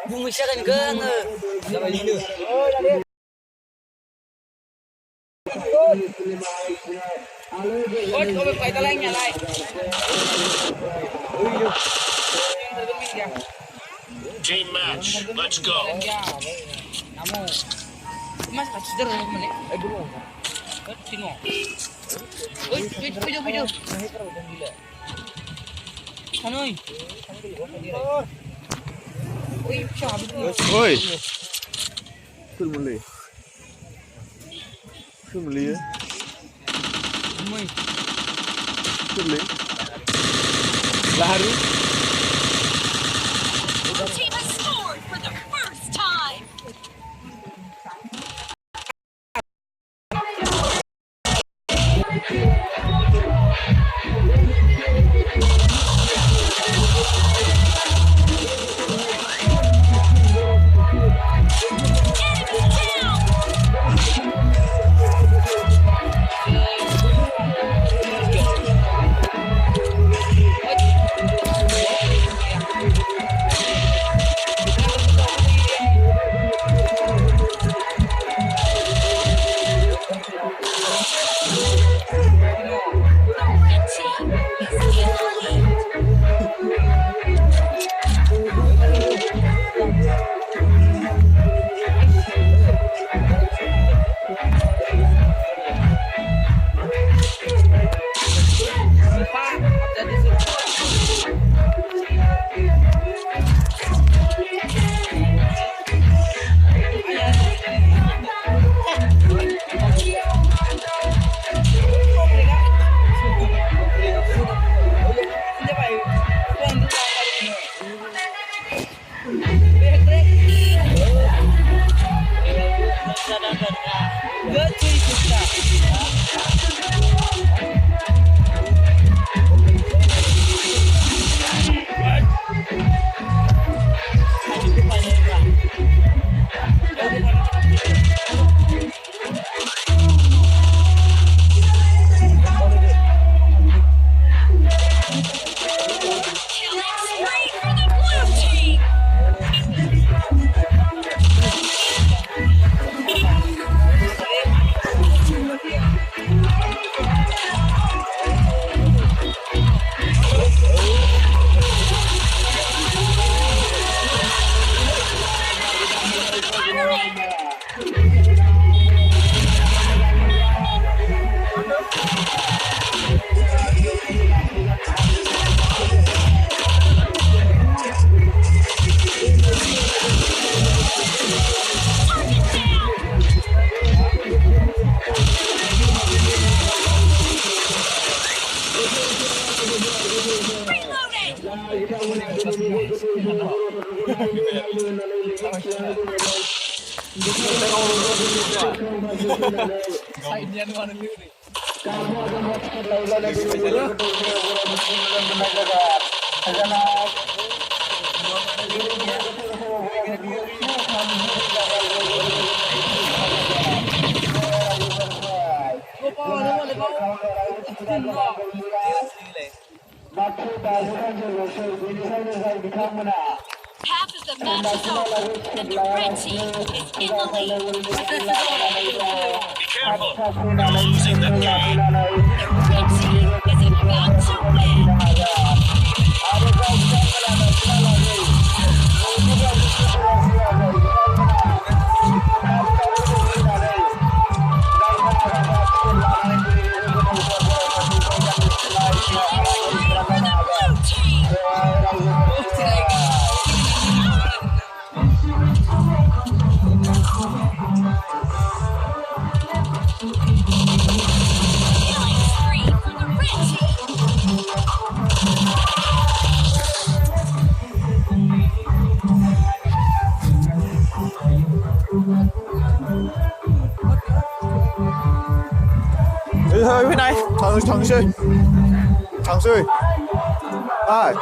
Bung sẽ gần cơ ngờ. Ra bài đi nữa. Ôi, có phải ta lên nhà này. Team match, let's go. Mas kasih terus mana? Belum. Sini. Oi, video. Hanoi. Oi, siapa? Oi. Filmuli. Filmuli. Mai. Filmuli. Lahari. The team has scored for the first time. Half of the match is over, and the red team is in the lead. Be careful, you're losing the game. The red team is about to win. Killing spree for the blue team. Killing spree for the red team. Đi thôi bên này, thằng Suy. Thằng Suy. Ai?